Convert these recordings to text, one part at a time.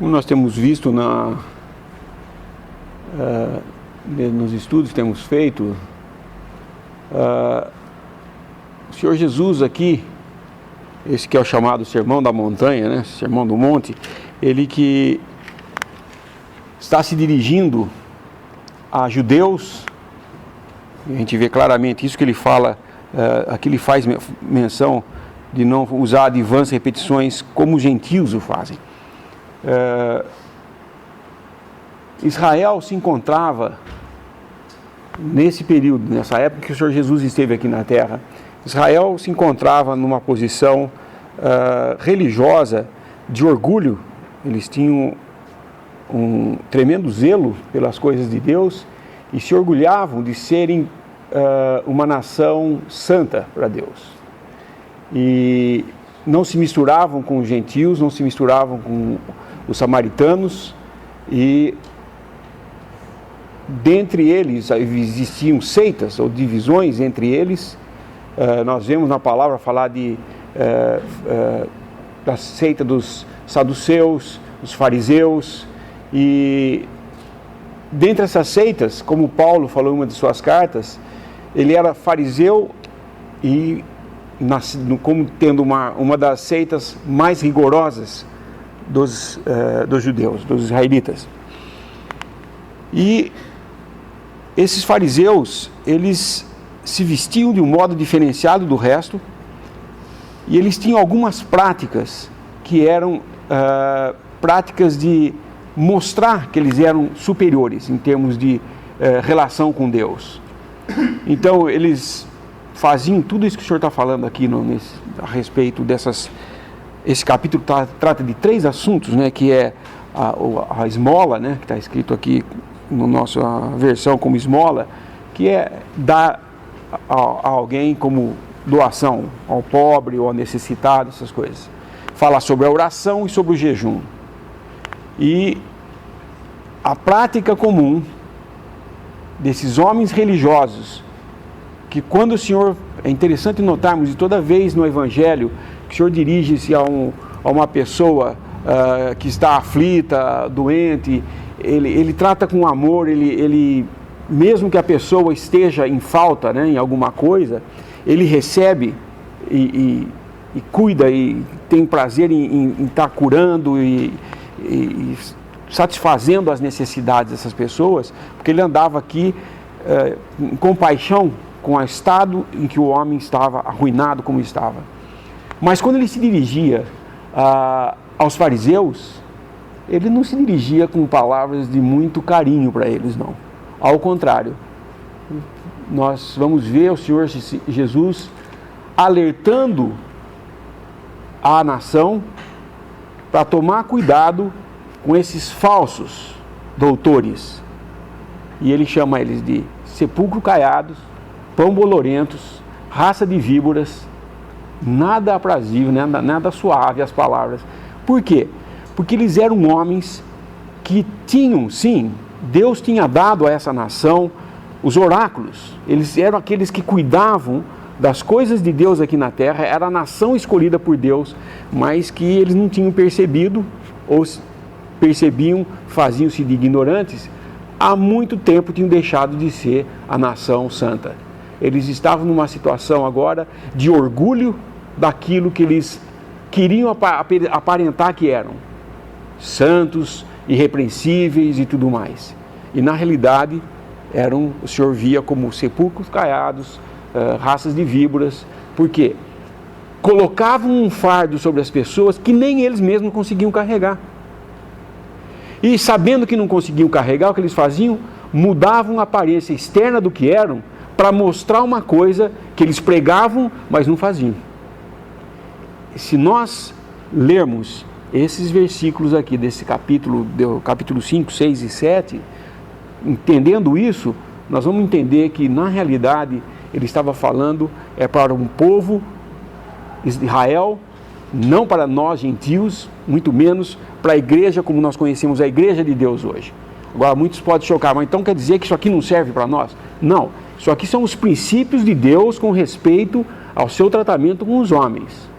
Como nós temos visto nos estudos que temos feito, o Senhor Jesus aqui, esse que é o chamado Sermão da Montanha, né? Sermão do Monte, ele que está se dirigindo a judeus, a gente vê claramente isso que ele fala, aqui ele faz menção de não usar advances e repetições como os gentios o fazem. Israel se encontrava nesse período, nessa época que o Senhor Jesus esteve aqui na terra, Israel se encontrava numa posição religiosa de orgulho. Eles tinham um tremendo zelo pelas coisas de Deus e se orgulhavam de serem uma nação santa para Deus. E não se misturavam com os gentios, não se misturavam com os samaritanos, e dentre eles existiam seitas ou divisões entre eles. Nós vemos na palavra falar da seita dos saduceus, dos fariseus, e dentre essas seitas, como Paulo falou em uma de suas cartas, ele era fariseu e como tendo uma das seitas mais rigorosas dos judeus, dos israelitas. E esses fariseus, eles se vestiam de um modo diferenciado do resto, e eles tinham algumas práticas que eram práticas de mostrar que eles eram superiores em termos de relação com Deus. Então eles faziam tudo isso que o senhor está falando aqui a respeito dessas. Esse capítulo trata de 3 assuntos, né, que é a esmola, né, que está escrito aqui na nossa versão como esmola, que é dar a alguém como doação, ao pobre ou ao necessitado, essas coisas. Fala sobre a oração e sobre o jejum. E a prática comum desses homens religiosos, que quando o Senhor, é interessante notarmos, e toda vez no Evangelho, que o Senhor dirige-se a uma pessoa que está aflita, doente, ele trata com amor, ele mesmo que a pessoa esteja em falta, né, em alguma coisa, ele recebe e cuida e tem prazer em estar curando e satisfazendo as necessidades dessas pessoas, porque ele andava aqui com compaixão com o estado em que o homem estava arruinado como estava. Mas quando ele se dirigia aos fariseus, ele não se dirigia com palavras de muito carinho para eles, não. Ao contrário, nós vamos ver o Senhor Jesus alertando a nação para tomar cuidado com esses falsos doutores. E ele chama eles de sepulcro caiados, pão bolorentos, raça de víboras, nada aprazível, nada suave as palavras. Por quê? Porque eles eram homens que tinham, sim, Deus tinha dado a essa nação os oráculos. Eles eram aqueles que cuidavam das coisas de Deus aqui na terra, era a nação escolhida por Deus, mas que eles não tinham percebido, ou percebiam, faziam-se de ignorantes, há muito tempo tinham deixado de ser a nação santa. Eles estavam numa situação agora de orgulho daquilo que eles queriam aparentar que eram, santos, irrepreensíveis e tudo mais. E na realidade, o Senhor via como sepulcros caiados, raças de víboras. Por quê? Colocavam um fardo sobre as pessoas que nem eles mesmos conseguiam carregar. E sabendo que não conseguiam carregar, o que eles faziam? Mudavam a aparência externa do que eram para mostrar uma coisa que eles pregavam, mas não faziam. Se nós lermos esses versículos aqui desse capítulo 5, 6 e 7, entendendo isso, nós vamos entender que na realidade ele estava falando para um povo Israel, não para nós gentios, muito menos para a igreja como nós conhecemos a igreja de Deus hoje. Agora muitos podem chocar, mas então quer dizer que isso aqui não serve para nós? Não, isso aqui são os princípios de Deus com respeito ao seu tratamento com os homens.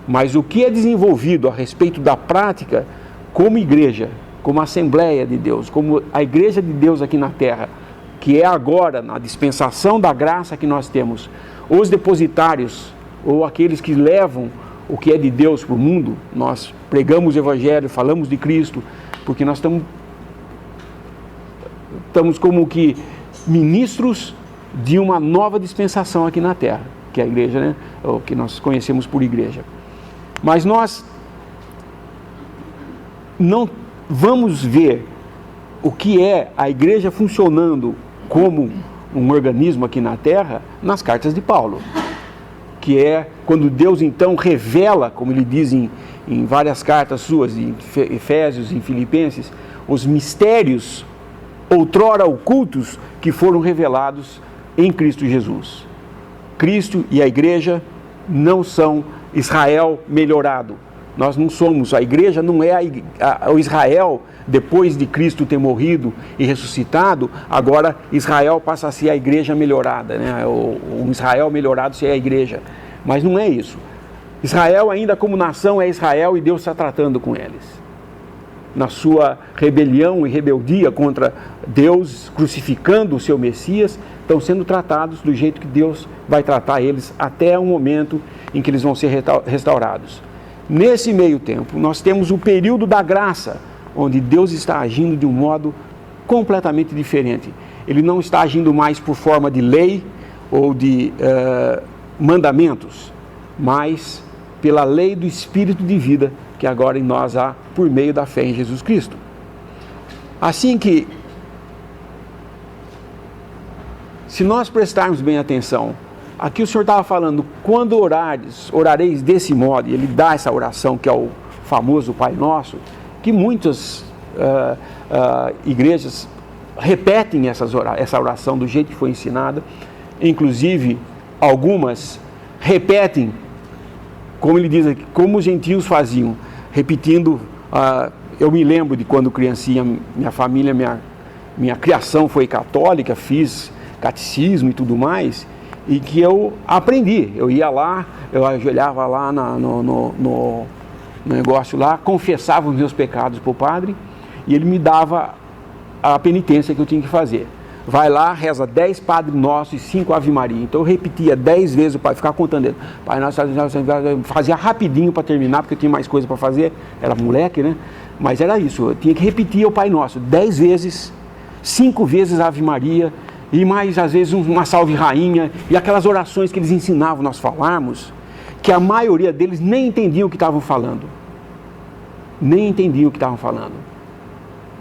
Mas o que é desenvolvido a respeito da prática como igreja, como Assembleia de Deus, como a igreja de Deus aqui na terra, que é agora, na dispensação da graça que nós temos, os depositários, ou aqueles que levam o que é de Deus para o mundo, nós pregamos o Evangelho, falamos de Cristo, porque nós estamos como que ministros de uma nova dispensação aqui na terra, que é a igreja, né? O que nós conhecemos por igreja. Mas nós não vamos ver o que é a igreja funcionando como um organismo aqui na terra nas cartas de Paulo, que é quando Deus então revela, como ele diz em várias cartas suas, em Efésios, em Filipenses, os mistérios outrora ocultos que foram revelados em Cristo Jesus. Cristo e a igreja não são Israel melhorado. Nós não somos, a igreja não é o Israel depois de Cristo ter morrido e ressuscitado. Agora Israel passa a ser a igreja melhorada, né? O Israel melhorado ser a igreja, mas não é isso. Israel ainda como nação é Israel e Deus está tratando com eles. Na sua rebelião e rebeldia contra Deus, crucificando o seu Messias, estão sendo tratados do jeito que Deus vai tratar eles até o momento em que eles vão ser restaurados. Nesse meio tempo, nós temos o período da graça, onde Deus está agindo de um modo completamente diferente. Ele não está agindo mais por forma de lei ou de mandamentos, mas pela lei do Espírito de vida que agora em nós há por meio da fé em Jesus Cristo. Assim que, se nós prestarmos bem atenção, aqui o Senhor estava falando, quando orareis desse modo, e Ele dá essa oração que é o famoso Pai Nosso, que muitas igrejas repetem essa oração do jeito que foi ensinada, inclusive algumas repetem, como ele diz aqui, como os gentios faziam, repetindo. Eu me lembro de quando criancinha, minha família, minha criação foi católica, fiz catecismo e tudo mais, e que eu aprendi. Eu ia lá, eu ajoelhava lá no negócio lá, confessava os meus pecados para o padre, e ele me dava a penitência que eu tinha que fazer. Vai lá, reza 10 Padre Nosso e 5 Ave Maria. Então eu repetia 10 vezes o Pai, ficava contando ele. Pai Nosso, fazia rapidinho para terminar, porque eu tinha mais coisa para fazer, era moleque, né? Mas era isso, eu tinha que repetir o Pai Nosso 10 vezes, 5 vezes Ave Maria, e mais às vezes uma Salve Rainha, e aquelas orações que eles ensinavam nós falarmos, que a maioria deles nem entendiam o que estavam falando. Nem entendiam o que estavam falando.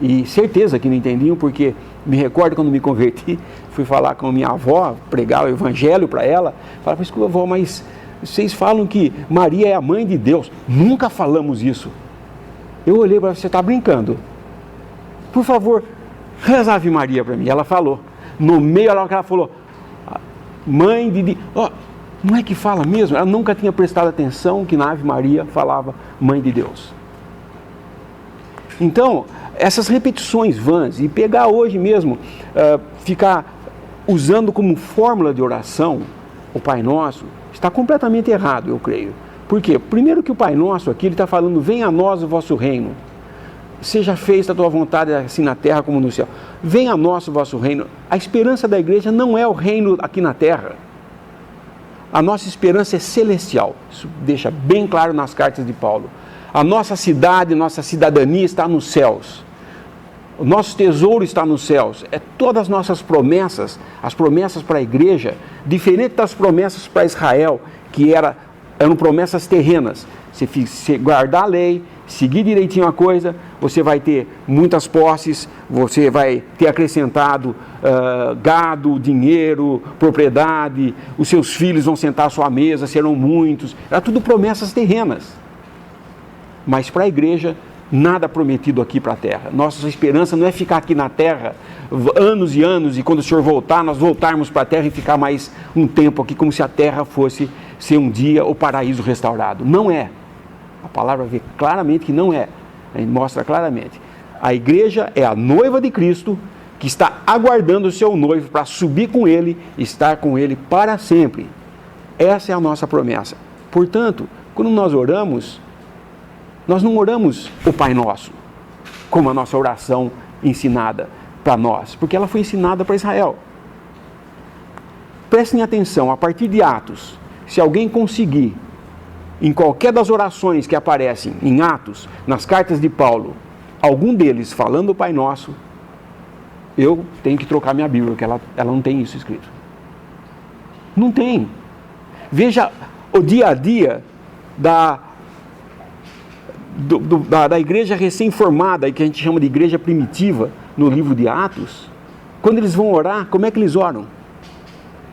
E certeza que não entendiam, porque me recordo quando me converti, fui falar com a minha avó, pregar o evangelho para ela, falava, avó, mas vocês falam que Maria é a mãe de Deus. Nunca falamos isso. Eu olhei para você, está brincando. Por favor, reza Ave Maria para mim. Ela falou. No meio, ela falou, mãe de Deus. Oh, não é que fala mesmo? Ela nunca tinha prestado atenção que na Ave Maria falava mãe de Deus. Então, essas repetições vãs, e pegar hoje mesmo, ficar usando como fórmula de oração o Pai Nosso, está completamente errado, eu creio. Por quê? Primeiro que o Pai Nosso aqui, ele está falando, venha a nós o vosso reino, seja feita a tua vontade assim na terra como no céu. Venha a nós o vosso reino. A esperança da igreja não é o reino aqui na terra. A nossa esperança é celestial. Isso deixa bem claro nas cartas de Paulo. A nossa cidade, nossa cidadania está nos céus. O nosso tesouro está nos céus. É todas as nossas promessas, as promessas para a igreja, diferente das promessas para Israel, que eram promessas terrenas. Se guardar a lei, seguir direitinho a coisa, você vai ter muitas posses, você vai ter acrescentado gado, dinheiro, propriedade, os seus filhos vão sentar à sua mesa, serão muitos. Era tudo promessas terrenas. Mas para a igreja, nada prometido aqui para a terra. Nossa esperança não é ficar aqui na terra anos e anos, e quando o Senhor voltar, nós voltarmos para a terra e ficar mais um tempo aqui, como se a terra fosse ser um dia o paraíso restaurado. Não é. A palavra vê claramente que não é. Mostra claramente. A igreja é a noiva de Cristo, que está aguardando o seu noivo para subir com ele e estar com ele para sempre. Essa é a nossa promessa. Portanto, quando nós oramos, nós não oramos o Pai Nosso. como a nossa oração ensinada para nós, porque ela foi ensinada para Israel. Prestem atenção, a partir de Atos, se alguém conseguir, em qualquer das orações que aparecem em Atos, nas cartas de Paulo, algum deles falando o Pai Nosso, eu tenho que trocar minha Bíblia, porque ela não tem isso escrito. Não tem. Veja o dia a dia da igreja recém-formada, que a gente chama de igreja primitiva, no livro de Atos. Quando eles vão orar, como é que eles oram?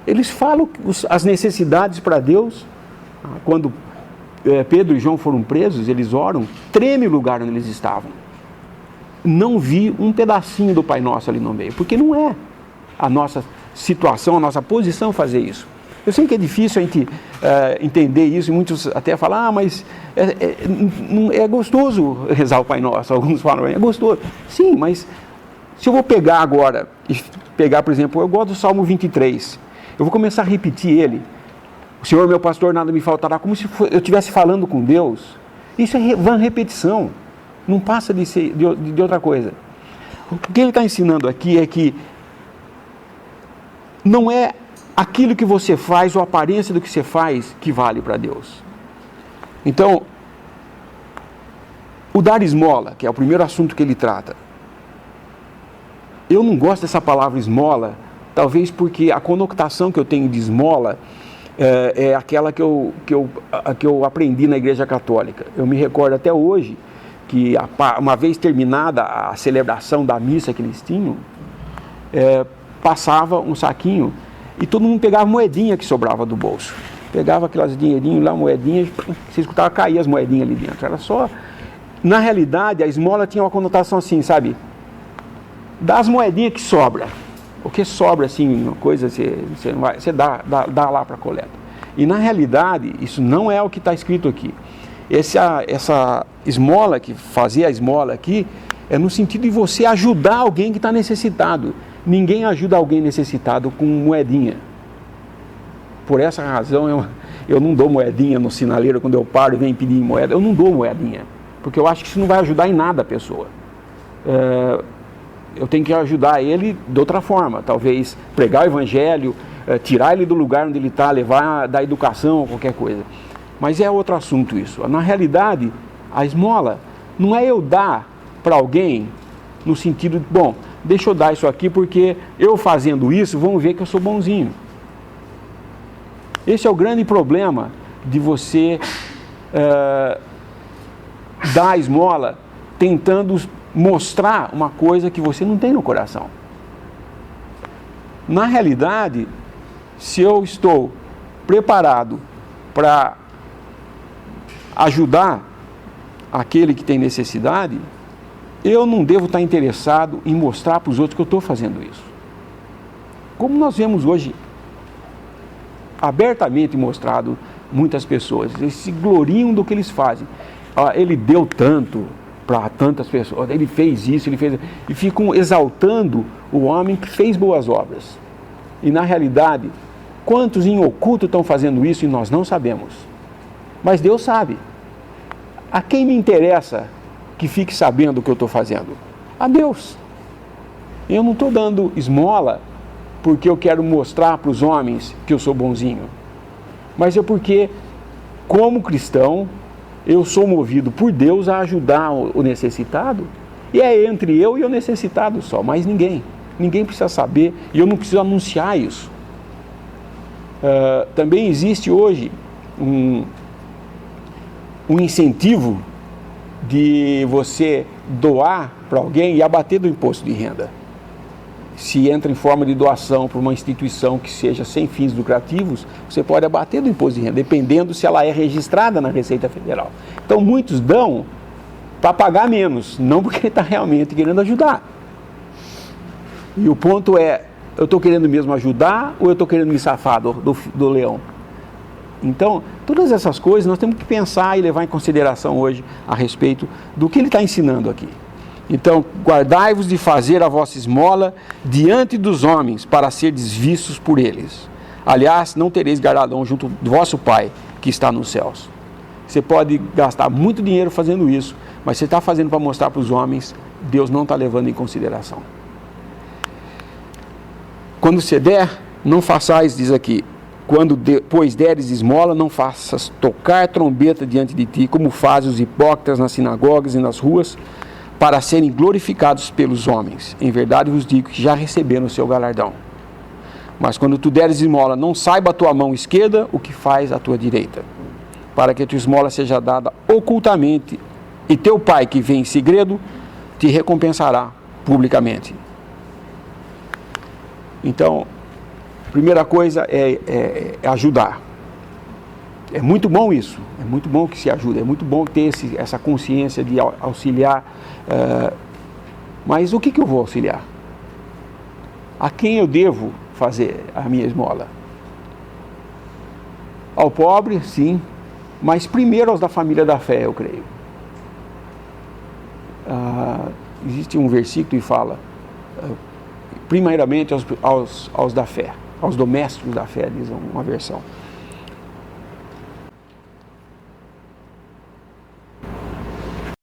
Eles falam as necessidades para Deus. Quando Pedro e João foram presos, eles oram, treme o lugar onde eles estavam. Não vi um pedacinho do Pai Nosso ali no meio, porque não é a nossa situação, a nossa posição fazer isso. Eu sei que é difícil a gente entender isso, e muitos até falam, mas é gostoso rezar o Pai Nosso. Alguns falam, é gostoso. Sim, mas se eu vou pegar agora, por exemplo, eu gosto do Salmo 23, eu vou começar a repetir ele, o Senhor meu pastor, nada me faltará, como se eu estivesse falando com Deus. Isso é vã repetição, não passa de outra coisa. O que ele está ensinando aqui é que não é aquilo que você faz ou a aparência do que você faz que vale para Deus. Então, o dar esmola, que é o primeiro assunto que ele trata, eu não gosto dessa palavra esmola, talvez porque a conotação que eu tenho de esmola é aquela que eu aprendi na Igreja Católica. Eu me recordo até hoje que uma vez terminada a celebração da missa que eles tinham, passava um saquinho e todo mundo pegava moedinha que sobrava do bolso. Pegava aquelas dinheirinhos lá, moedinhas, você escutava cair as moedinhas ali dentro. Era só... Na realidade, a esmola tinha uma conotação assim, sabe? Dá as moedinhas que sobra. O que sobra, assim, uma coisa, você dá lá para a coleta. E na realidade, isso não é o que está escrito aqui. Essa esmola, que fazia a esmola aqui, é no sentido de você ajudar alguém que está necessitado. Ninguém ajuda alguém necessitado com moedinha. Por essa razão, eu não dou moedinha no sinaleiro quando eu paro e vem pedir moeda. Eu não dou moedinha, porque eu acho que isso não vai ajudar em nada a pessoa. Eu tenho que ajudar ele de outra forma, talvez pregar o evangelho, tirar ele do lugar onde ele está, levar da educação, qualquer coisa. Mas é outro assunto isso. Na realidade, a esmola não é eu dar para alguém no sentido de, bom, deixa eu dar isso aqui porque eu fazendo isso, vão ver que eu sou bonzinho. Esse é o grande problema de você dar a esmola tentando mostrar uma coisa que você não tem no coração. Na realidade, se eu estou preparado para ajudar aquele que tem necessidade, eu não devo estar interessado em mostrar para os outros que eu estou fazendo isso. Como nós vemos hoje, abertamente mostrado, muitas pessoas, eles se gloriam do que eles fazem. Ele deu tanto para tantas pessoas, ele fez isso, ele fez... E ficam exaltando o homem que fez boas obras. E na realidade, quantos em oculto estão fazendo isso e nós não sabemos? Mas Deus sabe. A quem me interessa que fique sabendo o que eu estou fazendo? A Deus. Eu não estou dando esmola porque eu quero mostrar para os homens que eu sou bonzinho, mas é porque, como cristão, eu sou movido por Deus a ajudar o necessitado, e é entre eu e o necessitado só, mais ninguém. Ninguém precisa saber, e eu não preciso anunciar isso. Também existe hoje um incentivo de você doar para alguém e abater do imposto de renda. Se entra em forma de doação para uma instituição que seja sem fins lucrativos, você pode abater do imposto de renda, dependendo se ela é registrada na Receita Federal. Então muitos dão para pagar menos, não porque ele está realmente querendo ajudar. E o ponto é, eu estou querendo mesmo ajudar ou eu estou querendo me safar do leão? Então, todas essas coisas nós temos que pensar e levar em consideração hoje a respeito do que ele está ensinando aqui. Então, guardai-vos de fazer a vossa esmola diante dos homens, para serdes vistos por eles. Aliás, não tereis galardão junto do vosso Pai, que está nos céus. Você pode gastar muito dinheiro fazendo isso, mas você está fazendo para mostrar para os homens Deus não está levando em consideração. Quando você der, não façais, diz aqui, quando depois deres esmola, não faças tocar trombeta diante de ti, como fazem os hipócritas nas sinagogas e nas ruas, para serem glorificados pelos homens. Em verdade vos digo que já receberam o seu galardão. Mas quando tu deres esmola, não saiba a tua mão esquerda o que faz a tua direita, para que a tua esmola seja dada ocultamente, e teu pai que vem em segredo te recompensará publicamente. Então, primeira coisa é ajudar. É muito bom isso, é muito bom que se ajude, é muito bom ter essa consciência de auxiliar. Mas o que eu vou auxiliar? A quem eu devo fazer a minha esmola? Ao pobre, sim, mas primeiro aos da família da fé, eu creio. Existe um versículo que fala, primeiramente aos da fé, aos domésticos da fé, diz uma versão.